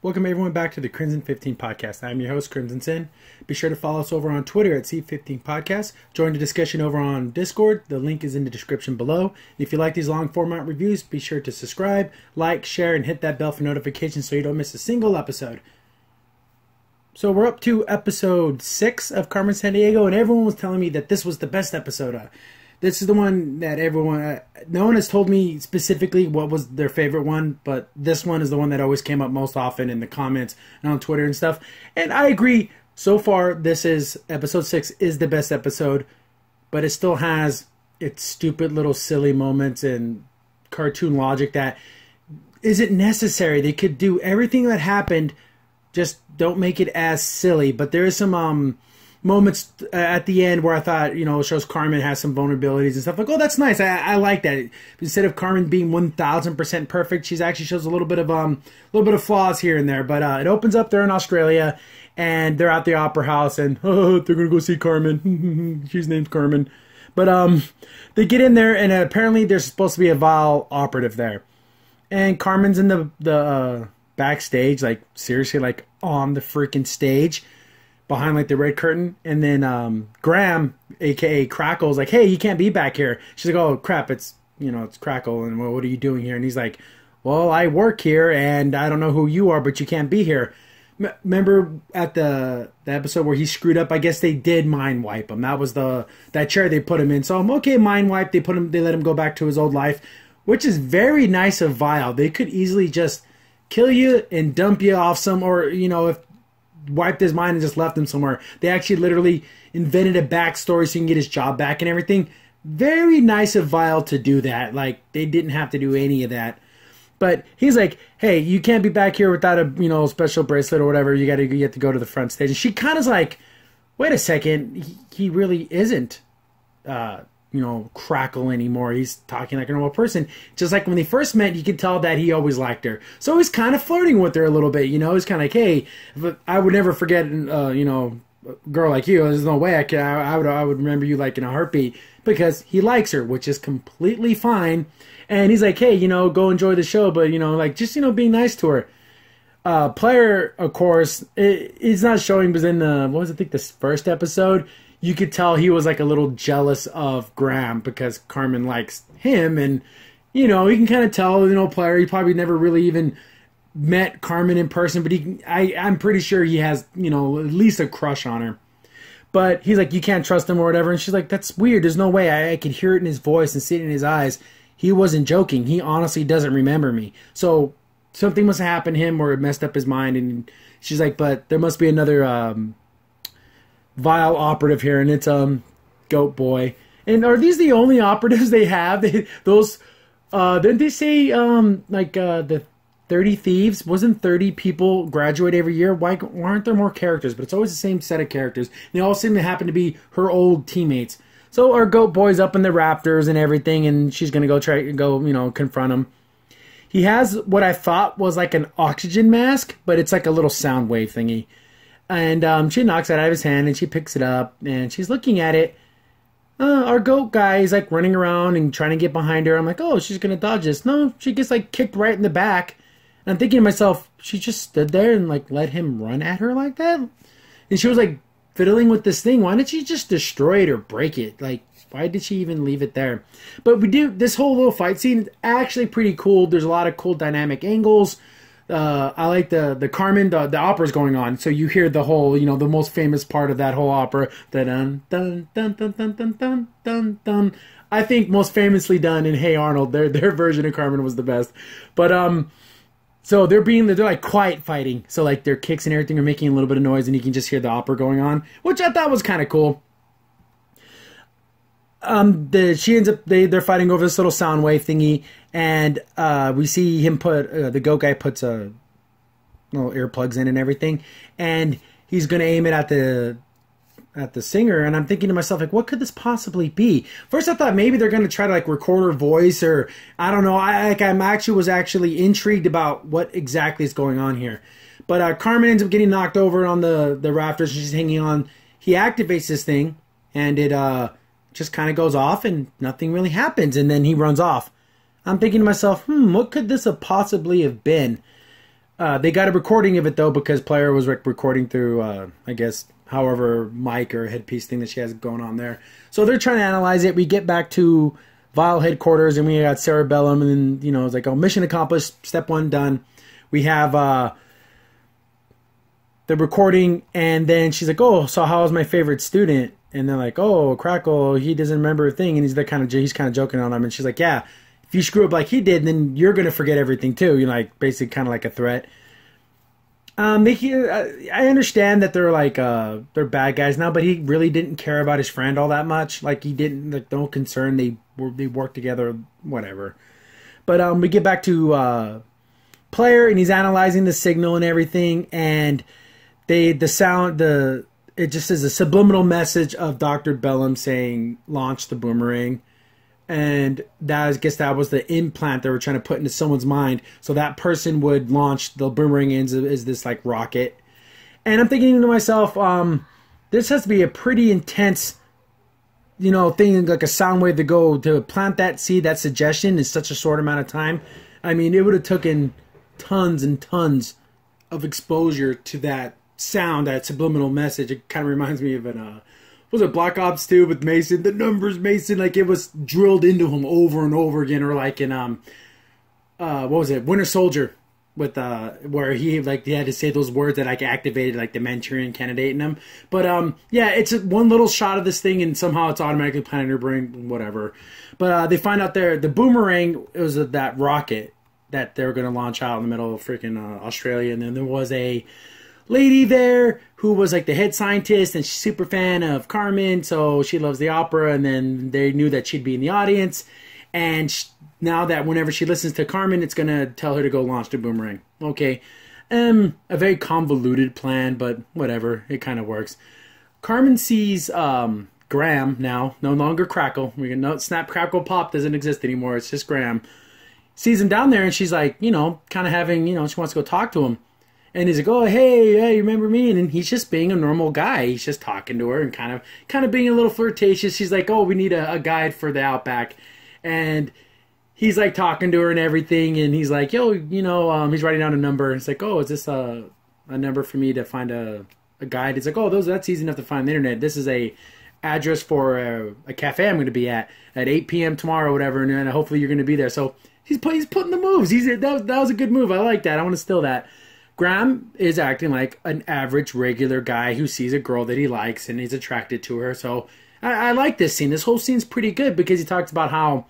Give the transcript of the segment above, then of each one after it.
Welcome everyone back to the Crimson 15 Podcast. I'm your host, Crimson Sin. Be sure to follow us over on Twitter at C15 Podcast. Join the discussion over on Discord. The link is in the description below. If you like these long format reviews, be sure to subscribe, like, share, and hit that bell for notifications so you don't miss a single episode. So we're up to episode 6 of Carmen Sandiego, and everyone was telling me that this was the best episode. This is the one that everyone, no one has told me specifically what was their favorite one, but this one is the one that always came up most often in the comments and on Twitter and stuff. And I agree, so far, this is, episode 6 is the best episode, but it still has its stupid little silly moments and cartoon logic that isn't necessary. They could do everything that happened, just don't make it as silly. But there is some moments at the end where I thought, you know, it shows Carmen has some vulnerabilities and stuff. Like, oh, that's nice. I like that. Instead of Carmen being 1000% perfect, she's actually shows a little bit of flaws here and there. But it opens up there in Australia, and they're at the opera house, and they're gonna go see Carmen. She's named Carmen. But they get in there, and apparently there's supposed to be a Vile operative there, and Carmen's in the backstage, like seriously, like on the freaking stage, behind like the red curtain, and then Graham, aka Crackle's like, hey, you can't be back here. She's like, oh crap, it's Crackle, and well, what are you doing here? And he's like, well, I work here, and I don't know who you are, but you can't be here. Remember at the episode where he screwed up? I guess they did mind wipe him. That was that chair they put him in. So I'm okay, mind wipe. They let him go back to his old life, which is very nice of Vile. They could easily just kill you and dump you off if wiped his mind and just left him somewhere. They actually literally invented a backstory so he can get his job back and everything. Very nice of Vile to do that. Like, they didn't have to do any of that. But he's like, hey, you can't be back here without a special bracelet or whatever. You have to go to the front stage. And she kind of is like, wait a second, he really isn't Crackle anymore. He's talking like a normal person. Just like when they first met, you could tell that he always liked her. So he's kind of flirting with her a little bit, He's kind of like, hey, I would never forget, a girl like you. There's no way I would remember you like in a heartbeat, because he likes her, which is completely fine. And he's like, hey, go enjoy the show, but, being nice to her. Player, of course, he's not showing, but in the first episode, you could tell he was like a little jealous of Graham because Carmen likes him, and you can kind of tell, Player, he probably never really even met Carmen in person, but I'm pretty sure he has, at least a crush on her. But he's like, you can't trust him or whatever, and she's like, that's weird. There's no way. I could hear it in his voice and see it in his eyes. He wasn't joking. He honestly doesn't remember me. So something must have happened to him or it messed up his mind. And she's like, but there must be another Vile operative here, and it's Goat Boy. And are these the only operatives they have? Didn't they say the 30 thieves? Wasn't 30 people graduate every year? Why aren't there more characters? But it's always the same set of characters. They all seem to happen to be her old teammates. So our Goat Boy's up in the rafters and everything, and she's gonna go confront him. He has what I thought was like an oxygen mask, but it's like a little sound wave thingy. And she knocks it out of his hand, and she picks it up, and she's looking at it. Our goat guy is like running around and trying to get behind her. I'm like, oh, she's going to dodge this. No, she gets like kicked right in the back. And I'm thinking to myself, she just stood there and like let him run at her like that? And she was like fiddling with this thing. Why didn't she just destroy it or break it? Like, why did she even leave it there? But we do, this whole little fight scene is actually pretty cool. There's a lot of cool dynamic angles. I like the Carmen, the opera's going on, so you hear the whole, the most famous part of that whole opera, the dun dun dun dun dun dun dun dun dun. I think most famously done in Hey Arnold. Their version of Carmen was the best. But so they're like quiet fighting, so like their kicks and everything are making a little bit of noise, and you can just hear the opera going on, which I thought was kind of cool. They're fighting over this little sound wave thingy, and we see him the goat guy puts a little earplugs in and everything, and he's gonna aim it at the singer, and I'm thinking to myself, like, what could this possibly be? First I thought maybe they're gonna try to like record her voice, or I don't know. I was actually intrigued about what exactly is going on here. But Carmen ends up getting knocked over on the rafters, and she's hanging on. He activates this thing, and it just kind of goes off and nothing really happens, and then he runs off. I'm thinking to myself, what could this have possibly have been? They got a recording of it though because Player was recording through, I guess, however mic or headpiece thing that she has going on there. So they're trying to analyze it. We get back to Vile headquarters and we got Cerebellum, and then it's like, oh, mission accomplished, step 1 done. We have the recording, and then she's like, oh, so how was my favorite student? And they're like, oh, Crackle, he doesn't remember a thing, and he's kind of joking on them, and she's like, yeah, if you screw up like he did, then you're gonna forget everything too. Like basically kind of like a threat. I understand that they're like they're bad guys now, but he really didn't care about his friend all that much. Like he didn't, like, no concern. They worked together, whatever. But we get back to Player, and he's analyzing the signal and everything, and it just is a subliminal message of Dr. Bellum saying launch the boomerang. And I guess that was the implant they were trying to put into someone's mind, so that person would launch the boomerang as this like rocket. And I'm thinking to myself, this has to be a pretty intense, thing, like a sound wave to plant that seed, that suggestion in such a short amount of time. I mean, it would have taken tons and tons of exposure to that sound, that subliminal message. It kind of reminds me of was it Black Ops 2 with Mason? The numbers Mason, like it was drilled into him over and over again, or like in what was it, Winter Soldier, with where he had to say those words that like activated like the Manchurian candidate in him. But yeah, it's one little shot of this thing, and somehow it's automatically planted in her brain, whatever. But they find out the boomerang, it was that rocket that they were going to launch out in the middle of freaking Australia, and then there was a lady there who was like the head scientist, and she's a super fan of Carmen, so she loves the opera, and then they knew that she'd be in the audience, and now that whenever she listens to Carmen, it's going to tell her to go launch the boomerang. Okay. A very convoluted plan, but whatever, it kind of works. Carmen sees Graham now, no longer Crackle. We can note Snap, Crackle, Pop doesn't exist anymore, it's just Graham. Sees him down there, and she's like, kind of having, she wants to go talk to him. And he's like, oh, hey, you remember me? And he's just being a normal guy. He's just talking to her and kind of being a little flirtatious. She's like, oh, we need a guide for the Outback. And he's like talking to her and everything. And he's like, yo, he's writing down a number. It's like, oh, is this a number for me to find a guide? It's like, oh, that's easy enough to find on the internet. This is a address for a cafe I'm going to be at 8 p.m. tomorrow or whatever. And then hopefully you're going to be there. So he's putting the moves. That was a good move. I like that. I want to steal that. Graham is acting like an average, regular guy who sees a girl that he likes and he's attracted to her. So I like this scene. This whole scene's pretty good because he talks about how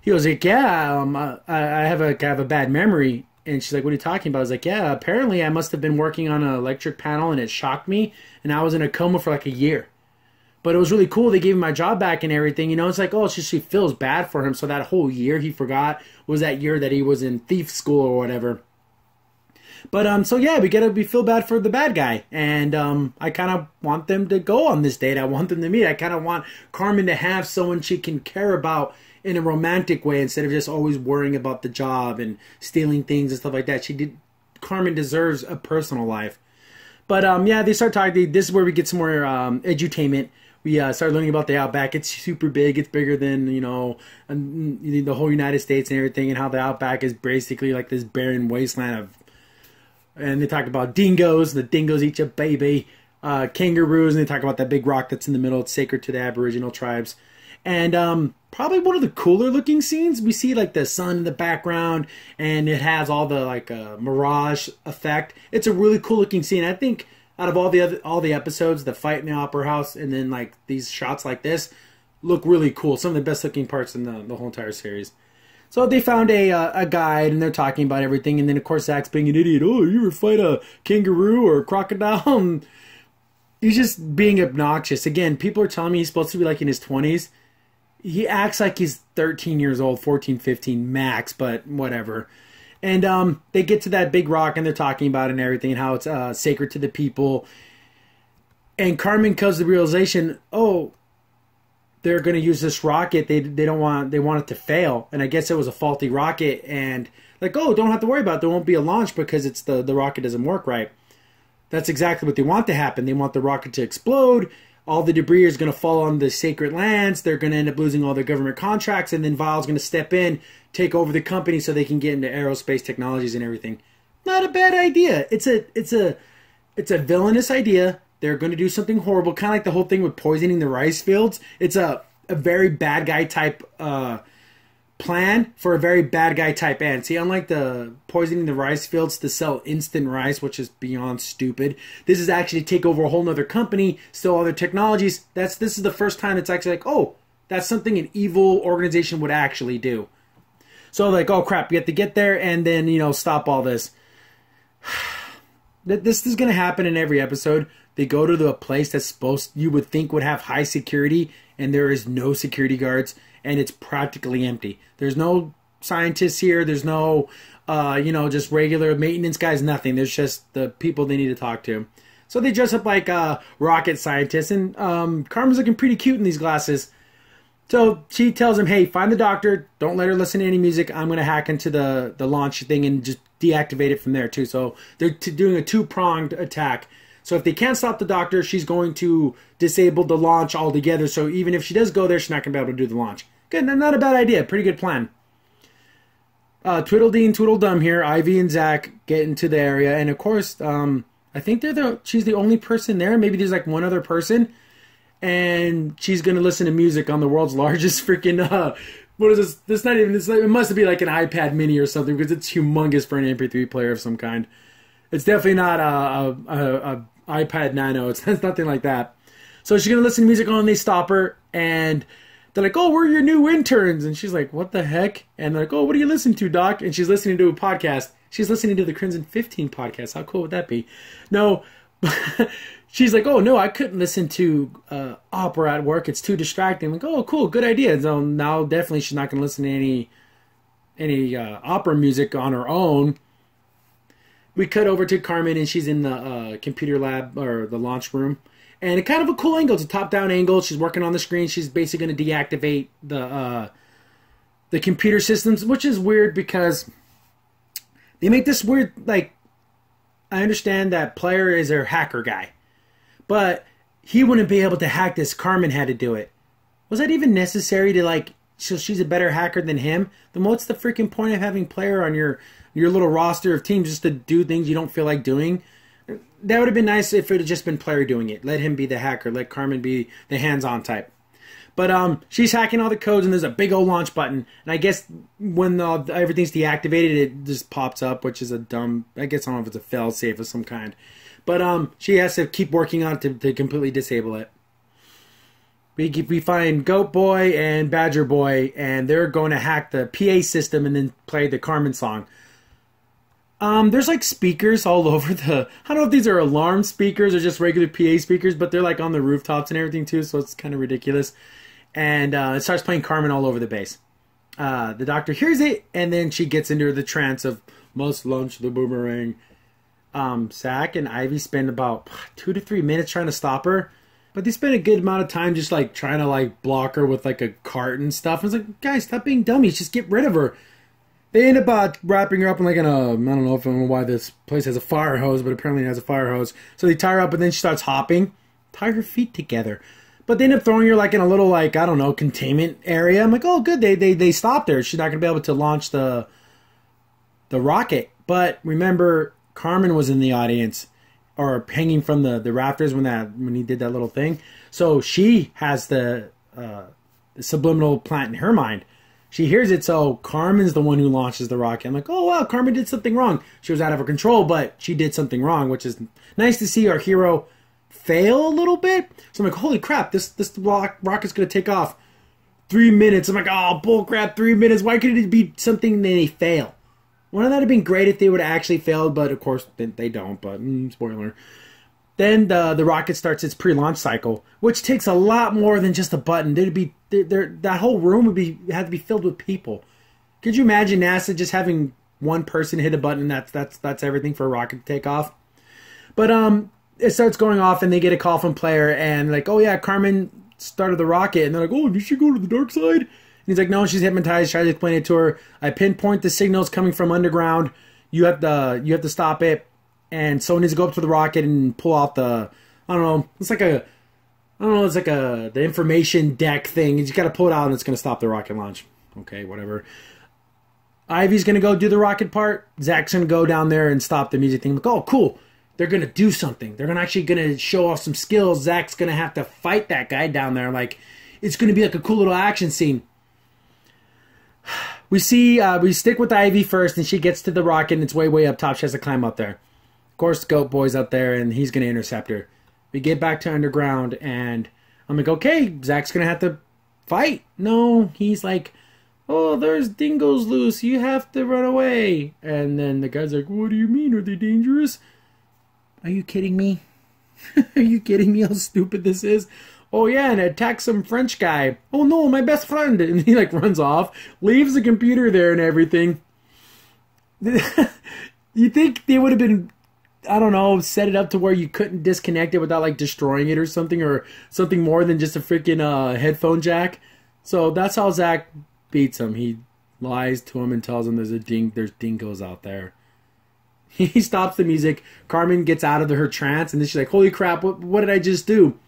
he was like, yeah, I have a bad memory. And she's like, what are you talking about? I was like, yeah, apparently I must have been working on an electric panel and it shocked me. And I was in a coma for like a year. But it was really cool. They gave him my job back and everything. It's like, oh, she feels bad for him. So that whole year he forgot was that year that he was in thief school or whatever. But, so yeah, we feel bad for the bad guy. And, I kind of want them to go on this date. I want them to meet. I kind of want Carmen to have someone she can care about in a romantic way instead of just always worrying about the job and stealing things and stuff like that. Carmen deserves a personal life. But, yeah, they start talking. This is where we get some more, edutainment. We start learning about the Outback. It's super big. It's bigger than, the whole United States and everything, and how the Outback is basically like this barren wasteland and they talk about dingoes. The dingoes eat your baby. Kangaroos. And they talk about that big rock that's in the middle. It's sacred to the Aboriginal tribes. And probably one of the cooler looking scenes. We see like the sun in the background. And it has all the like mirage effect. It's a really cool looking scene. I think out of all the episodes, the fight in the Opera House and then like these shots like this look really cool. Some of the best looking parts in the whole entire series. So they found a guide, and they're talking about everything. And then, of course, Zach's being an idiot. Oh, you ever fight a kangaroo or a crocodile? And he's just being obnoxious. Again, people are telling me he's supposed to be like in his 20s. He acts like he's 13 years old, 14, 15 max, but whatever. And they get to that big rock, and they're talking about it and everything, and how it's sacred to the people. And Carmen comes to the realization, oh, they're going to use this rocket. They want it to fail. And I guess it was a faulty rocket. And like, oh, don't have to worry about it. There won't be a launch because it's the rocket doesn't work right. That's exactly what they want to happen. They want the rocket to explode. All the debris is going to fall on the sacred lands. They're going to end up losing all their government contracts. And then Vile's going to step in, take over the company so they can get into aerospace technologies and everything. not a bad idea. It's a villainous idea. They're going to do something horrible, kind of like the whole thing with poisoning the rice fields. It's a very bad guy type plan for a very bad guy type end. See, unlike the poisoning the rice fields to sell instant rice, which is beyond stupid, this is actually take over a whole nother company, steal all their technologies. This is the first time it's actually like, oh, that's something an evil organization would actually do. So like, oh crap, we have to get there and then, you know, stop all this. This is going to happen in every episode. They go to the place that's you would think would have high security, and there is no security guards, and it's practically empty. There's no scientists here. There's no, just regular maintenance guys, nothing. There's just the people they need to talk to. So they dress up like rocket scientists, and Carmen's looking pretty cute in these glasses. So she tells him, hey, find the doctor. Don't let her listen to any music. I'm going to hack into the launch thing and just deactivate it from there, too. So they're doing a two-pronged attack. So if they can't stop the doctor, she's going to disable the launch altogether. So even if she does go there, she's not going to be able to do the launch. Good, not a bad idea. Pretty good plan. Tweedledee and Tweedledum here. Ivy and Zach get into the area. And, of course, I think she's the only person there. Maybe there's, like, one other person. And she's going to listen to music on the world's largest freaking, what is this? It must be like an iPad mini or something because it's humongous for an MP3 player of some kind. It's definitely not a iPad Nano. It's nothing like that. So she's going to listen to music on, and they stop her, and they're like, oh, we're your new interns. And she's like, what the heck? And they're like, oh, what do you listen to, Doc? And she's listening to a podcast. She's listening to the Crimson 15 podcast. How cool would that be? No, she's like, oh, no, I couldn't listen to opera at work. It's too distracting. I'm like, oh, cool, good idea. So now definitely she's not going to listen to any opera music on her own. We cut over to Carmen, and she's in the computer lab, or the launch room. And kind of a cool angle. It's a top-down angle. She's working on the screen. She's basically going to deactivate the computer systems, which is weird because they make this weird, like, I understand that Player is her hacker guy. But he wouldn't be able to hack this. Carmen had to do it. Was that even necessary to, like, so she's a better hacker than him? Then what's the freaking point of having Player on your little roster of teams just to do things you don't feel like doing? That would have been nice if it had just been Player doing it. Let him be the hacker. Let Carmen be the hands-on type. But she's hacking all the codes, and there's a big old launch button. And I guess when everything's deactivated, it just pops up, which is a dumb... I guess I don't know if it's a fail-safe of some kind. But she has to keep working on it to completely disable it. We find Goat Boy and Badger Boy, and they're going to hack the PA system and then play the Carmen song. There's like speakers all over I don't know if these are alarm speakers or just regular PA speakers, but they're like on the rooftops and everything too, so it's kind of ridiculous. And it starts playing Carmen all over the base. The doctor hears it, and then she gets into the trance of must launch the boomerang. Zach and Ivy spend about 2 to 3 minutes trying to stop her. But they spend a good amount of time just like trying to like block her with like a cart and stuff. And it's like, guys, stop being dummies. Just get rid of her. They end up wrapping her up in like I don't know why this place has a fire hose, but apparently it has a fire hose. So they tie her up, and then she starts hopping. Tie her feet together. But they end up throwing her like in a little like, I don't know, containment area. I'm like, oh, good. They stopped her. She's not going to be able to launch the rocket. But remember, Carmen was in the audience, or hanging from the rafters when he did that little thing. So she has the subliminal plant in her mind. She hears it, so Carmen's the one who launches the rocket. I'm like, oh wow, Carmen did something wrong. She was out of her control, but she did something wrong, which is nice to see our hero fail a little bit. So I'm like, holy crap, this rocket's going to take off 3 minutes. I'm like, oh, bullcrap, 3 minutes. Why couldn't it be something they fail? Wouldn't that have been great if they would have actually failed? But of course, they don't. But spoiler. Then the rocket starts its pre-launch cycle, which takes a lot more than just a button. That whole room had to be filled with people. Could you imagine NASA just having one person hit a button? That's everything for a rocket to take off. But it starts going off, and they get a call from Player, and like, oh yeah, Carmen started the rocket, and they're like, oh, did she go to the dark side? And he's like, no, she's hypnotized. Try to explain it to her. I pinpoint the signals coming from underground. You have to stop it. And someone needs to go up to the rocket and pull out the, it's like the information deck thing. You just got to pull it out, and it's going to stop the rocket launch. Okay, whatever. Ivy's going to go do the rocket part. Zach's going to go down there and stop the music thing. Like, oh, cool. They're going to do something. They're actually going to show off some skills. Zach's going to have to fight that guy down there. Like, it's going to be like a cool little action scene. We stick with Ivy first, and she gets to the rocket, and it's way, way up top. She has to climb up there. Of course, Goat Boy's up there, and he's going to intercept her. We get back to underground, and I'm like, okay, Zach's going to have to fight. No, he's like, oh, there's dingoes loose. You have to run away. And then the guy's like, what do you mean? Are they dangerous? Are you kidding me? Are you kidding me how stupid this is? Oh, yeah, and attack some French guy. Oh, no, my best friend. And he, like, runs off, leaves the computer there and everything. You think they would have been, I don't know, set it up to where you couldn't disconnect it without, like, destroying it or something more than just a freaking headphone jack? So that's how Zach beats him. He lies to him and tells him there's dingoes out there. He stops the music. Carmen gets out of her trance, and then she's like, holy crap, what did I just do?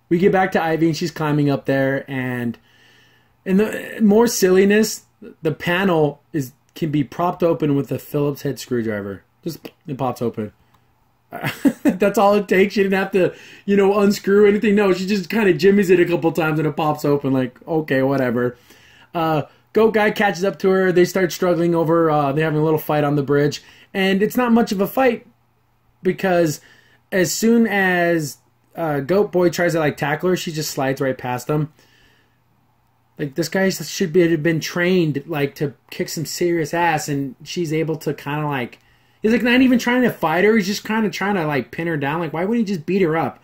We get back to Ivy, and she's climbing up there, and the more silliness, the panel can be propped open with a Phillips head screwdriver. Just, it pops open. That's all it takes. She didn't have to, unscrew anything. No, she just kind of jimmies it a couple times, and it pops open. Like, okay, whatever. Goat Guy catches up to her. They start struggling over, they're having a little fight on the bridge. And it's not much of a fight, because as soon as Goat Boy tries to, like, tackle her, she just slides right past him. Like, this guy should have been trained, like, to kick some serious ass, and she's able to kind of, like, he's, like, not even trying to fight her. He's just kind of trying to, like, pin her down. Like, why wouldn't he just beat her up?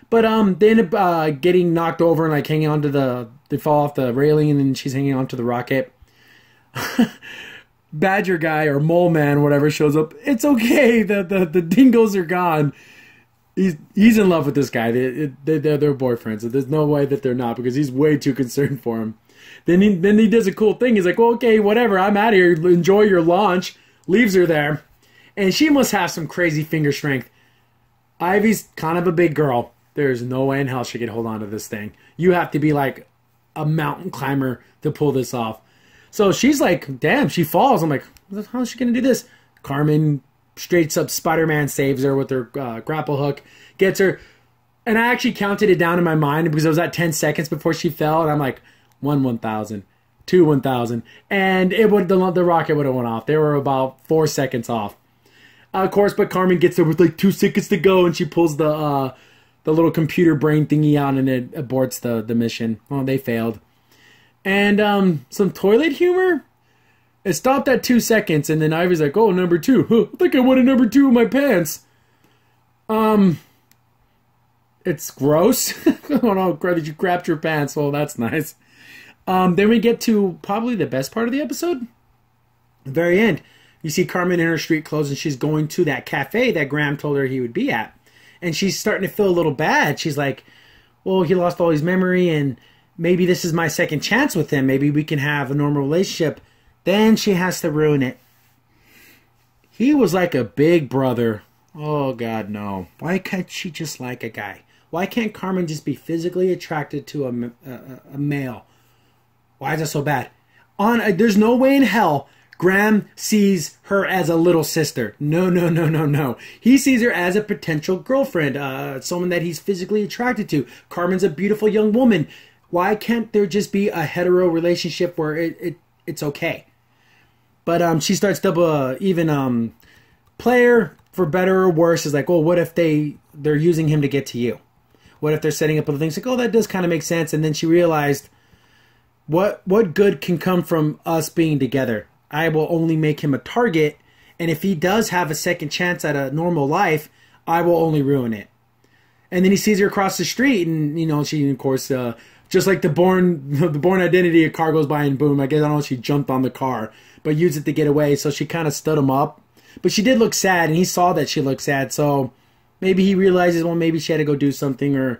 But they end up getting knocked over and, like, hanging onto they fall off the railing, and then she's hanging onto the rocket. Badger guy or Mole Man, whatever, shows up. It's okay. The dingoes are gone. He's in love with this guy. They're boyfriends. So there's no way that they're not, because he's way too concerned for him. Then he does a cool thing. He's like, well, okay, whatever. I'm out of here. Enjoy your launch. Leaves her there. And she must have some crazy finger strength. Ivy's kind of a big girl. There's no way in hell she can hold on to this thing. You have to be like a mountain climber to pull this off. So she's like, damn, she falls. I'm like, how is she going to do this? Carmen straight up Spider-Man saves her with her grapple hook, gets her. And I actually counted it down in my mind because it was at 10 seconds before she fell. And I'm like, 1,000, 1,000. And the rocket would have went off. They were about 4 seconds off. Of course, but Carmen gets there with like 2 seconds to go, and she pulls the little computer brain thingy out, and it aborts the mission. Well, they failed. And some toilet humor. It stopped at 2 seconds, and then Ivy's like, "Oh, number 2. Huh, I think I wanted number 2 in my pants." It's gross. Oh no, did you crapped your pants? Well, that's nice. Then we get to probably the best part of the episode. The very end. You see Carmen in her street clothes, and she's going to that cafe that Graham told her he would be at. And she's starting to feel a little bad. She's like, well, he lost all his memory, and maybe this is my second chance with him. Maybe we can have a normal relationship. Then she has to ruin it. He was like a big brother. Oh, God, no. Why can't she just like a guy? Why can't Carmen just be physically attracted to a male? Why is that so bad? There's no way in hell Graham sees her as a little sister. No. He sees her as a potential girlfriend, someone that he's physically attracted to. Carmen's a beautiful young woman. Why can't there just be a hetero relationship where it's okay? But she starts to even play her, for better or worse, is like, well, what if they're using him to get to you? What if they're setting up other things? Like, oh, that does kind of make sense. And then she realized, what good can come from us being together? I will only make him a target, and if he does have a second chance at a normal life, I will only ruin it. And then he sees her across the street, and she, of course, just like the born identity, a car goes by and boom, I guess, I don't know if she jumped on the car, but used it to get away, so she kind of stood him up. But she did look sad, and he saw that she looked sad, so maybe he realizes, well, maybe she had to go do something,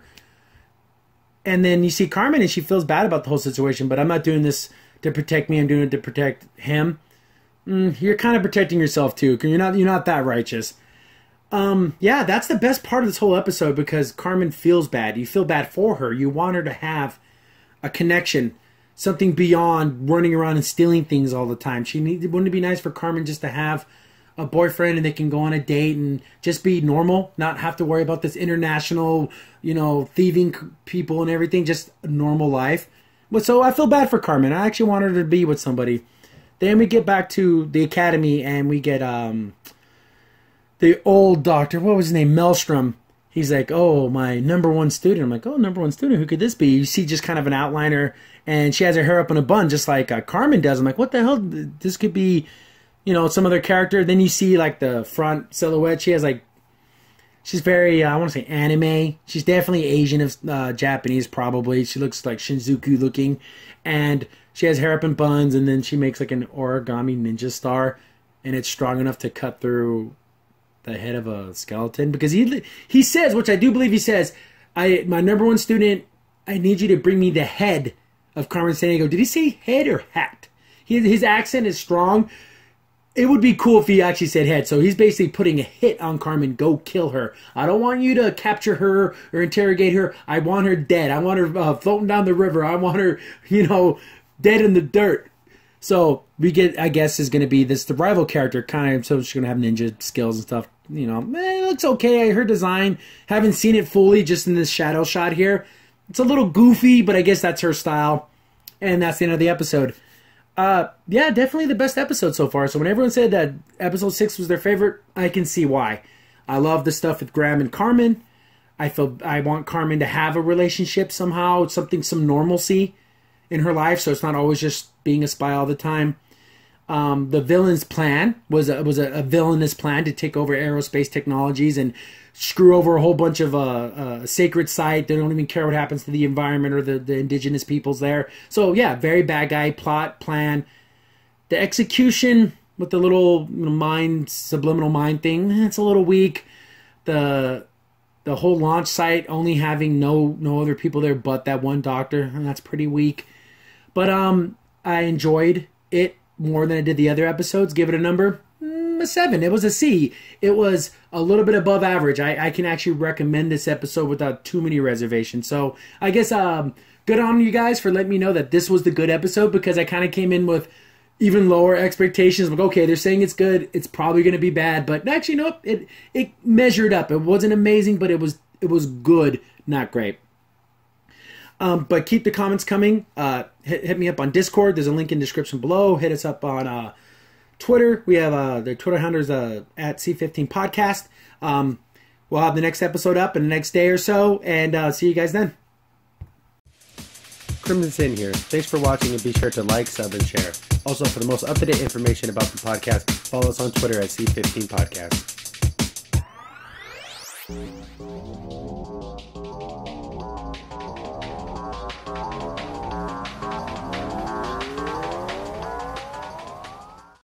and then you see Carmen, and she feels bad about the whole situation, but I'm not doing this to protect me, I'm doing it to protect him. You're kind of protecting yourself too, because you're not that righteous. Yeah, that's the best part of this whole episode, because Carmen feels bad. You feel bad for her. You want her to have a connection. something beyond running around and stealing things all the time. Wouldn't it be nice for Carmen just to have a boyfriend and they can go on a date and just be normal, not have to worry about this international, thieving people and everything, just a normal life. But so I feel bad for Carmen. I actually want her to be with somebody. Then we get back to the academy and we get the old doctor, what was his name, Maelstrom. He's like, oh, my number one student. I'm like, oh, number one student, who could this be? You see just kind of an outliner, and she has her hair up in a bun, just like Carmen does. I'm like, what the hell? This could be, some other character. Then you see, like, the front silhouette. She has, like, she's very, I want to say anime. She's definitely Asian, Japanese, probably. She looks like Shinjuku looking. And she has hair up in buns, and then she makes, like, an origami ninja star, and it's strong enough to cut through the head of a skeleton, because he says, which I do believe he says, my number one student, I need you to bring me the head of Carmen Sandiego. Did he say head or hat? His accent is strong. It would be cool if he actually said head. So he's basically putting a hit on Carmen. Go kill her. I don't want you to capture her or interrogate her. I want her dead. I want her floating down the river. I want her, dead in the dirt. So we get, I guess, is going to be the rival character, kind of, so she's going to have ninja skills and stuff. It looks okay. Her design, haven't seen it fully, just in this shadow shot here. It's a little goofy, but I guess that's her style. And that's the end of the episode. Yeah, definitely the best episode so far. So when everyone said that episode 6 was their favorite, I can see why. I love the stuff with Graham and Carmen. I want Carmen to have a relationship somehow, some normalcy in her life, so it's not always just being a spy all the time. The villain's plan was a villainous plan to take over aerospace technologies and screw over a whole bunch of sacred site. They don't even care what happens to the environment or the indigenous peoples there. So yeah, very bad guy plot plan. The execution with the little subliminal mind thing, it's a little weak. The whole launch site only having no other people there but that one doctor, and that's pretty weak. But I enjoyed it more than I did the other episodes. Give it a number, a 7. It was a C. It was a little bit above average. I can actually recommend this episode without too many reservations. So I guess good on you guys for letting me know that this was the good episode, because I kind of came in with even lower expectations. Like, okay, they're saying it's good, it's probably going to be bad. But actually, nope, it measured up. It wasn't amazing, but it was good, not great. But keep the comments coming. Hit me up on Discord. There's a link in the description below. Hit us up on Twitter. We have the Twitter handlers at C15 Podcast. We'll have the next episode up in the next day or so. And see you guys then. Crimson Sin here. Thanks for watching, and be sure to like, sub, and share. Also, for the most up-to-date information about the podcast, follow us on Twitter at C15 Podcast.